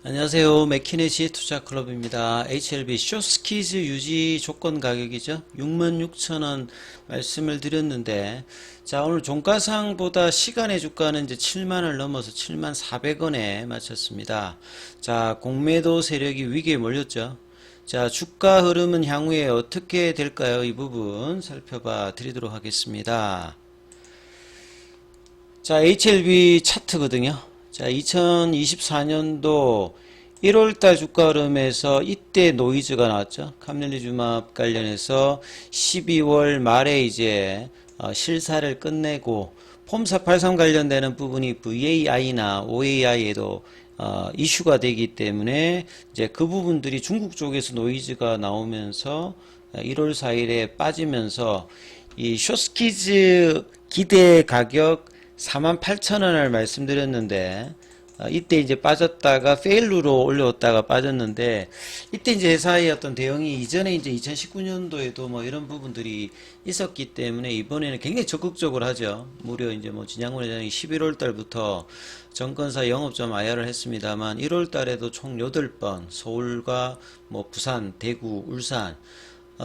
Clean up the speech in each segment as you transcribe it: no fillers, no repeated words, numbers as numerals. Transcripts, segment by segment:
안녕하세요. 맥키네시 투자클럽입니다. HLB 숏스키즈 유지 조건 가격이죠. 66,000원 말씀을 드렸는데, 자, 오늘 종가상보다 시간의 주가는 이제 7만을 넘어서 74,400원에 마쳤습니다. 자, 공매도 세력이 위기에 몰렸죠. 자, 주가 흐름은 향후에 어떻게 될까요? 이 부분 살펴봐 드리도록 하겠습니다. 자, HLB 차트거든요. 자, 2024년도 1월달 주가 흐름에서 이때 노이즈가 나왔죠. 카밀리주맙 관련해서 12월 말에 이제 실사를 끝내고 폼483 관련되는 부분이 VAI나 OAI에도 이슈가 되기 때문에 이제 그 부분들이 중국 쪽에서 노이즈가 나오면서 1월 4일에 빠지면서 이 숏스키즈 기대 가격 48,000원을 말씀드렸는데, 이때 이제 빠졌다가 페일루로 올려왔다가 빠졌는데, 이때 이제 회사의 어떤 대응이 이전에 이제 2019년도에도 뭐 이런 부분들이 있었기 때문에 이번에는 굉장히 적극적으로 하죠. 무려 이제 뭐 진양군 회장이 11월 달부터 정권사 영업점 IR을 했습니다만 1월 달에도 총 8번 서울과 뭐 부산, 대구, 울산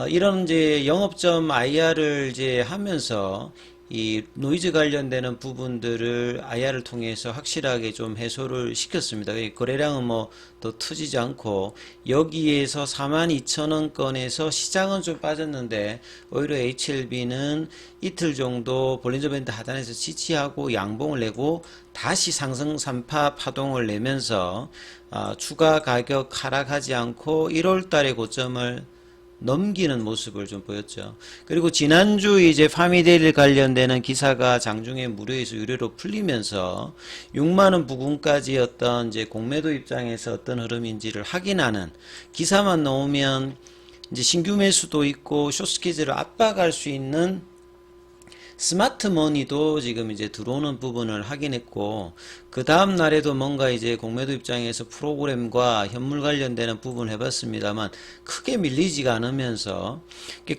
이런 이제 영업점 IR을 이제 하면서 이 노이즈 관련되는 부분들을 IR을 통해서 확실하게 좀 해소를 시켰습니다. 거래량은 뭐 더 터지지 않고 여기에서 42,000원권에서 시장은 좀 빠졌는데 오히려 HLB는 이틀 정도 볼린저 밴드 하단에서 지지하고 양봉을 내고 다시 상승 3파 파동을 내면서 추가 가격 하락하지 않고 1월 달의 고점을 넘기는 모습을 좀 보였죠. 그리고 지난주 이제 파미데일 관련되는 기사가 장중에 무료에서 유료로 풀리면서 6만원 부근까지 어떤 이제 공매도 입장에서 어떤 흐름인지를 확인하는 기사만 나오면 이제 신규 매수도 있고 숏스키즈를 압박할 수 있는 스마트 머니도 지금 이제 들어오는 부분을 확인했고, 그 다음 날에도 뭔가 이제 공매도 입장에서 프로그램과 현물 관련되는 부분을 해봤습니다만 크게 밀리지가 않으면서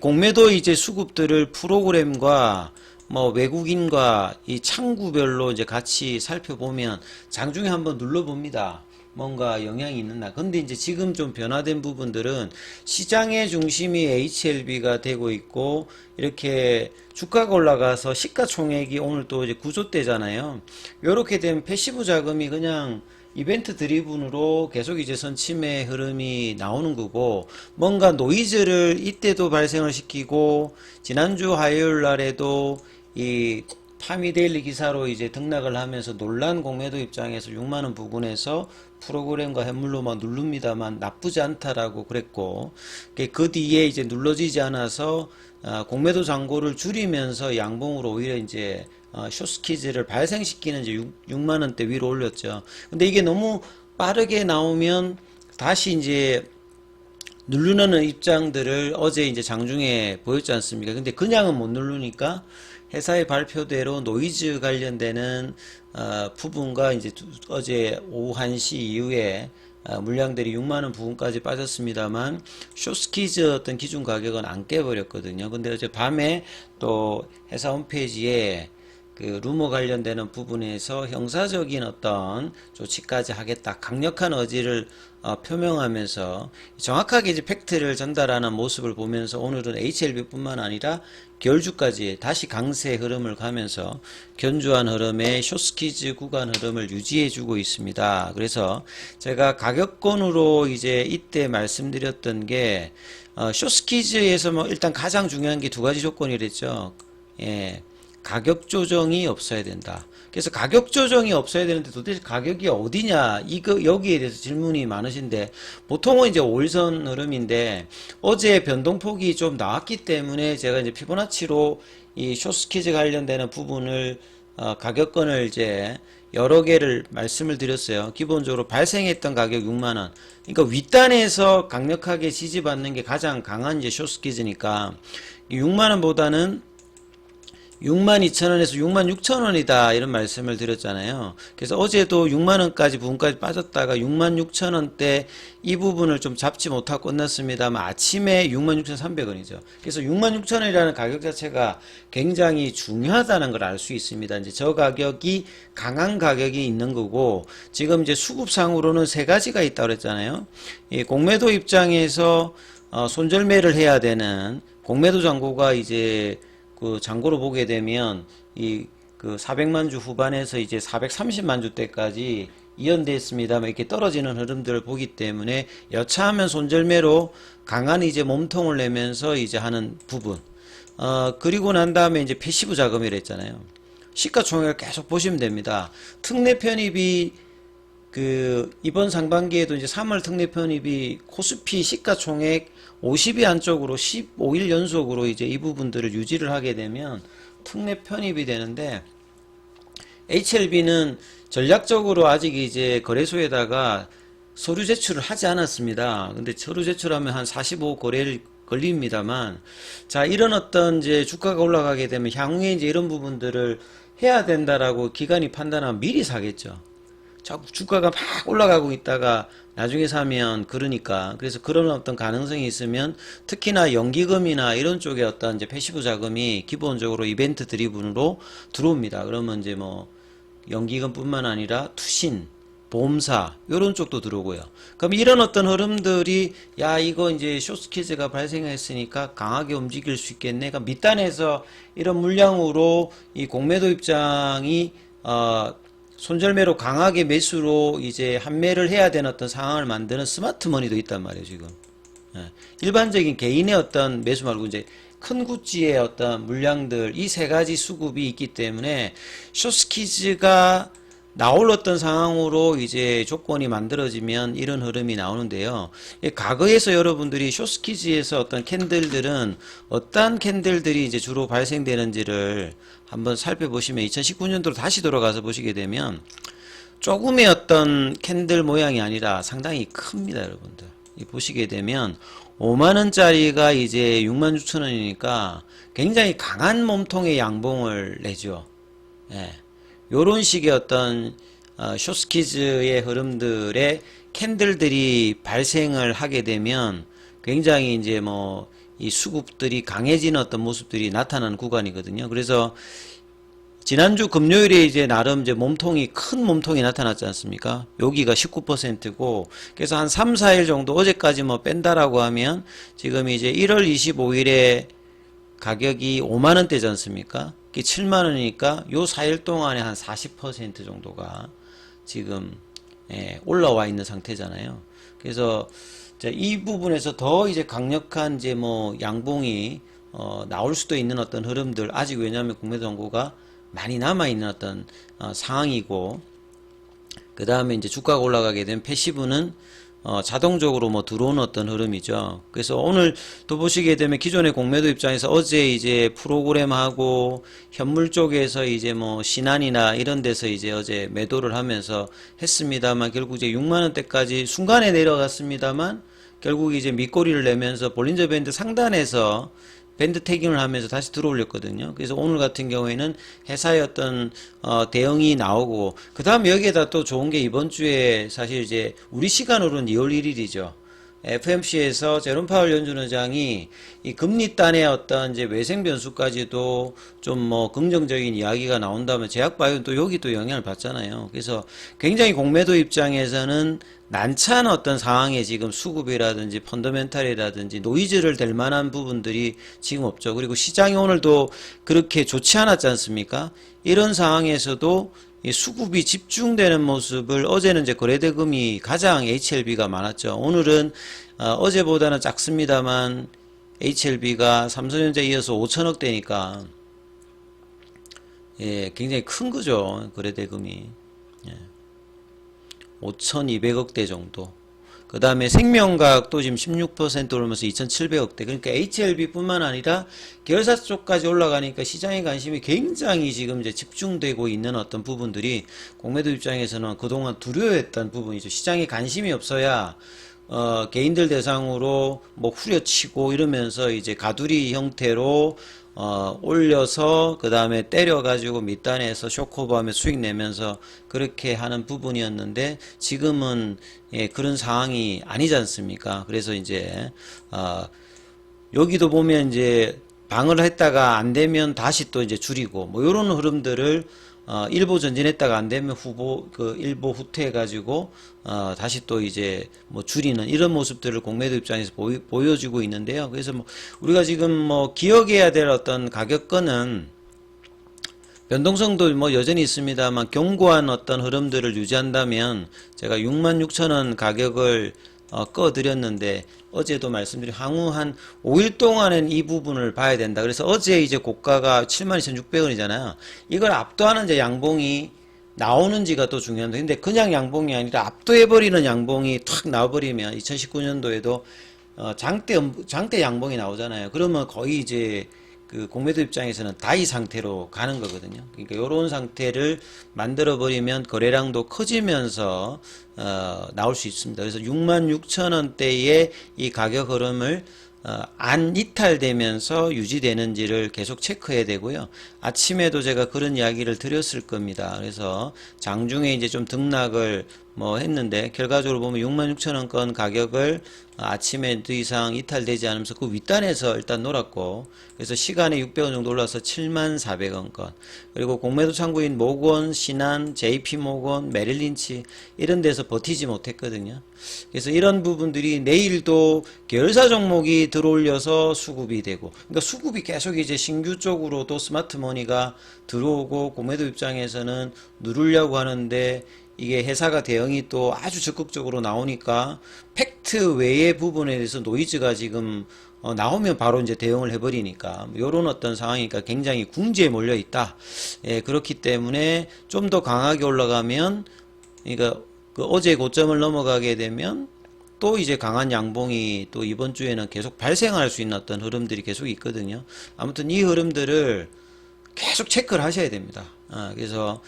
공매도 이제 수급들을 프로그램과 뭐 외국인과 이 창구별로 이제 같이 살펴보면 장중에 한번 눌러봅니다. 뭔가 영향이 있는 날. 근데 이제 지금 좀 변화된 부분들은 시장의 중심이 HLB가 되고 있고, 이렇게 주가가 올라가서 시가총액이 오늘 또 이제 9조대잖아요. 요렇게 되면 패시브 자금이 그냥 이벤트 드리븐으로 계속 이제 선침의 흐름이 나오는 거고, 뭔가 노이즈를 이때도 발생을 시키고, 지난주 화요일 날에도 이 파미데일리 기사로 이제 등락을 하면서 논란 공매도 입장에서 6만원 부근에서 프로그램과 현물로 막 누릅니다만 나쁘지 않다라고 그랬고, 그 뒤에 이제 눌러지지 않아서 공매도 잔고를 줄이면서 양봉으로 오히려 이제 숏스키즈를 발생시키는 이제 6만원대 위로 올렸죠. 근데 이게 너무 빠르게 나오면 다시 이제 누르는 입장들을 어제 이제 장중에 보였지 않습니까? 근데 그냥은 못 누르니까 회사의 발표대로 노이즈 관련되는 부분과 이제 어제 오후 1시 이후에 물량들이 6만원 부분까지 빠졌습니다만 숏스키즈 어떤 기준 가격은 안 깨버렸거든요. 근데 어제 밤에 또 회사 홈페이지에 그 루머 관련되는 부분에서 형사적인 어떤 조치까지 하겠다, 강력한 의지를 표명하면서 정확하게 이제 팩트를 전달하는 모습을 보면서 오늘은 HLB뿐만 아니라 겨울주까지 다시 강세 흐름을 가면서 견조한 흐름의 숏스키즈 구간 흐름을 유지해주고 있습니다. 그래서 제가 가격권으로 이제 이때 말씀드렸던 게 숏스키즈에서 뭐 일단 가장 중요한 게 두 가지 조건이랬죠. 예. 가격 조정이 없어야 된다. 그래서 가격 조정이 없어야 되는데 도대체 가격이 어디냐, 이거 여기에 대해서 질문이 많으신데, 보통은 이제 5일선 흐름인데 어제 변동폭이 좀 나왔기 때문에 제가 이제 피보나치로 이 숏스키즈 관련되는 부분을 가격권을 이제 여러 개를 말씀을 드렸어요. 기본적으로 발생했던 가격 6만원. 그러니까 윗단에서 강력하게 지지받는 게 가장 강한 이제 숏스키즈니까 6만원보다는 62,000원에서 66,000원이다 이런 말씀을 드렸잖아요. 그래서 어제도 6만원까지 부분까지 빠졌다가 66,000원대 이 부분을 좀 잡지 못하고 끝났습니다만 아침에 66,300원이죠. 그래서 66,000원이라는 가격 자체가 굉장히 중요하다는 걸 알 수 있습니다. 이제 저 가격이 강한 가격이 있는 거고, 지금 이제 수급상으로는 세 가지가 있다고 그랬잖아요. 이 공매도 입장에서 손절매를 해야 되는 공매도 잔고가 이제 그 잔고로 보게 되면 이 그 400만 주 후반에서 이제 430만 주대까지 이연됐습니다만 이렇게 떨어지는 흐름들을 보기 때문에 여차하면 손절매로 강한 이제 몸통을 내면서 이제 하는 부분. 그리고 난 다음에 이제 패시브 자금이라 했잖아요. 시가총액을 계속 보시면 됩니다. 특례 편입이 그 이번 상반기에도 이제 3월 특례 편입이 코스피 시가총액 50위 안쪽으로 15일 연속으로 이제 이 부분들을 유지를 하게 되면 특례 편입이 되는데, HLB는 전략적으로 아직 이제 거래소에다가 서류 제출을 하지 않았습니다. 근데 서류 제출하면 한 45 거래일 걸립니다만, 자, 이런 어떤 이제 주가가 올라가게 되면 향후에 이제 이런 부분들을 해야 된다라고 기관이 판단하면 미리 사겠죠. 자꾸 주가가 막 올라가고 있다가 나중에 사면 그러니까, 그래서 그런 어떤 가능성이 있으면 특히나 연기금이나 이런 쪽에 어떤 이제 패시브 자금이 기본적으로 이벤트 드리븐으로 들어옵니다. 그러면 이제 뭐 연기금뿐만 아니라 투신, 보험사 이런 쪽도 들어오고요. 그럼 이런 어떤 흐름들이 야 이거 이제 숏스퀴즈가 발생했으니까 강하게 움직일 수 있겠네. 그러니까 밑단에서 이런 물량으로 이 공매도 입장이 손절매로 강하게 매수로 이제 환매를 해야 되는 어떤 상황을 만드는 스마트머니도 있단 말이에요, 지금. 예. 일반적인 개인의 어떤 매수 말고 이제 큰 구찌의 어떤 물량들, 이 세 가지 수급이 있기 때문에 숏스퀴즈가 나올 어떤 상황으로 이제 조건이 만들어지면 이런 흐름이 나오는데요. 과거에서 여러분들이 숏스퀴즈에서 어떤 캔들들은 어떠한 캔들들이 이제 주로 발생되는지를 한번 살펴보시면 2019년도로 다시 돌아가서 보시게 되면 조금의 어떤 캔들 모양이 아니라 상당히 큽니다, 여러분들. 보시게 되면 5만원짜리가 이제 66,000원이니까 굉장히 강한 몸통의 양봉을 내죠. 예. 요런 식의 어떤 숏스퀴즈의 흐름들의 캔들들이 발생을 하게 되면 굉장히 이제 뭐 이 수급들이 강해지는 어떤 모습들이 나타나는 구간이거든요. 그래서 지난주 금요일에 이제 나름 이제 몸통이 큰 몸통이 나타났지 않습니까? 여기가 19%고 그래서 한 3, 4일 정도 어제까지 뭐 뺀다라고 하면 지금 이제 1월 25일에 가격이 5만원대지 않습니까? 7만원이니까 요 4일 동안에 한 40% 정도가 지금 올라와 있는 상태잖아요. 그래서 이 부분에서 더 이제 강력한 이제 뭐 양봉이 나올 수도 있는 어떤 흐름들, 아직 왜냐하면 공매도 잔고가 많이 남아 있는 어떤 상황이고, 그 다음에 이제 주가가 올라가게 되면 패시브는 자동적으로 뭐 들어오는 어떤 흐름이죠. 그래서 오늘 또 보시게 되면 기존의 공매도 입장에서 어제 이제 프로그램하고 현물 쪽에서 이제 뭐 신한이나 이런 데서 이제 어제 매도를 하면서 했습니다만 결국 이제 6만원대까지 순간에 내려갔습니다만 결국 이제 밑꼬리를 내면서 볼린저 밴드 상단에서 밴드 태깅을 하면서 다시 들어올렸거든요. 그래서 오늘 같은 경우에는 회사의 어떤 대응이 나오고, 그 다음 여기에다 또 좋은 게 이번 주에 사실 이제 우리 시간으로는 2월 1일이죠. FMC에서 제롬 파월 연준 의장이 이 금리 단의 어떤 이제 외생 변수까지도 좀 뭐 긍정적인 이야기가 나온다면 제약바이오는 또 여기 또 영향을 받잖아요. 그래서 굉장히 공매도 입장에서는 난처한 어떤 상황에 지금 수급이라든지 펀더멘탈이라든지 노이즈를 댈 만한 부분들이 지금 없죠. 그리고 시장이 오늘도 그렇게 좋지 않았지 않습니까? 이런 상황에서도 이 수급이 집중되는 모습을, 어제는 이제 거래대금이 가장 HLB가 많았죠. 오늘은 어제보다는 작습니다만 HLB가 삼성전자 이어서 5천억대니까 굉장히 큰 거죠. 거래대금이 5,200억대 정도. 그 다음에 생명과학도 지금 16% 오르면서 2,700억대. 그러니까 HLB뿐만 아니라 계열사 쪽까지 올라가니까 시장의 관심이 굉장히 지금 이제 집중되고 있는 어떤 부분들이 공매도 입장에서는 그동안 두려워했던 부분이죠. 시장에 관심이 없어야 개인들 대상으로 뭐 후려치고 이러면서 이제 가두리 형태로 올려서 그 다음에 때려가지고 밑단에서 쇼크오버하며 수익 내면서 그렇게 하는 부분이었는데 지금은 예, 그런 상황이 아니지 않습니까? 그래서 이제 여기도 보면 이제 방을 했다가 안 되면 다시 또 이제 줄이고 뭐 이런 흐름들을 일부 전진했다가 안 되면 일부 후퇴해가지고 다시 또 이제 뭐 줄이는 이런 모습들을 공매도 입장에서 보여주고 있는데요. 그래서 뭐 우리가 지금 뭐 기억해야 될 어떤 가격권은 변동성도 뭐 여전히 있습니다만 견고한 어떤 흐름들을 유지한다면 제가 66,000원 가격을 꺼드렸는데 어제도 말씀드린 향후 한 5일 동안은 이 부분을 봐야 된다. 그래서 어제 이제 고가가 72,600원이잖아요. 이걸 압도하는 이제 양봉이 나오는지가 또 중요한데 근데 그냥 양봉이 아니라 압도해버리는 양봉이 탁 나와버리면 2019년도에도 장대 양봉이 나오잖아요. 그러면 거의 이제 그 공매도 입장에서는 다이 상태로 가는 거거든요. 그러니까 이런 상태를 만들어 버리면 거래량도 커지면서 나올 수 있습니다. 그래서 66,000원대의 이 가격 흐름을 안 이탈되면서 유지되는지를 계속 체크해야 되고요. 아침에도 제가 그런 이야기를 드렸을 겁니다. 그래서 장중에 이제 좀 등락을 뭐 했는데 결과적으로 보면 66,000원권 가격을 아침에 더 이상 이탈되지 않으면서 그 윗단에서 일단 놀았고 그래서 시간에 600원 정도 올라서 74,000원권 그리고 공매도 창구인 모건, 신한, JP모건, 메릴린치 이런 데서 버티지 못했거든요. 그래서 이런 부분들이 내일도 계열사 종목이 들어올려서 수급이 되고 그러니까 수급이 계속 이제 신규 쪽으로도 스마트머니가 들어오고 공매도 입장에서는 누르려고 하는데 이게 회사가 대응이 또 아주 적극적으로 나오니까 팩트 외의 부분에 대해서 노이즈가 지금 나오면 바로 이제 대응을 해버리니까 이런 어떤 상황이니까 굉장히 궁지에 몰려 있다. 예, 그렇기 때문에 좀 더 강하게 올라가면 그러니까 그 어제 고점을 넘어가게 되면 또 이제 강한 양봉이 또 이번 주에는 계속 발생할 수 있는 어떤 흐름들이 계속 있거든요. 아무튼 이 흐름들을 계속 체크를 하셔야 됩니다. 그래서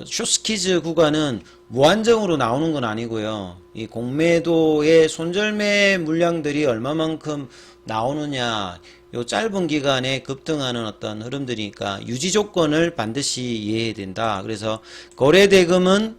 숏스키즈 구간은 무한정으로 나오는 건 아니고요. 이 공매도의 손절매 물량들이 얼마만큼 나오느냐, 요 짧은 기간에 급등하는 어떤 흐름들이니까 유지 조건을 반드시 이해해야 된다. 그래서 거래 대금은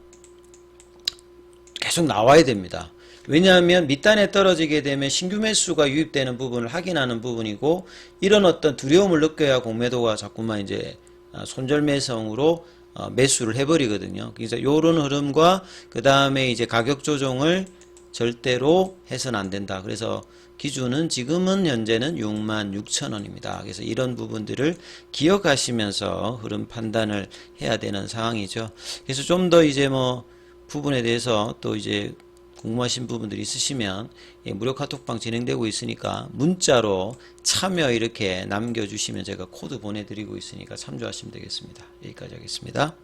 계속 나와야 됩니다. 왜냐하면 밑단에 떨어지게 되면 신규 매수가 유입되는 부분을 확인하는 부분이고 이런 어떤 두려움을 느껴야 공매도가 자꾸만 이제 손절매성으로 매수를 해버리거든요. 그래서 요런 흐름과 그 다음에 이제 가격 조정을 절대로 해서는 안 된다. 그래서 기준은 지금은 현재는 66,000원입니다. 그래서 이런 부분들을 기억하시면서 흐름 판단을 해야 되는 상황이죠. 그래서 좀 더 이제 뭐 부분에 대해서 또 이제 궁금하신 부분들이 있으시면 무료 카톡방 진행되고 있으니까 문자로 참여 이렇게 남겨주시면 제가 코드 보내드리고 있으니까 참조하시면 되겠습니다. 여기까지 하겠습니다.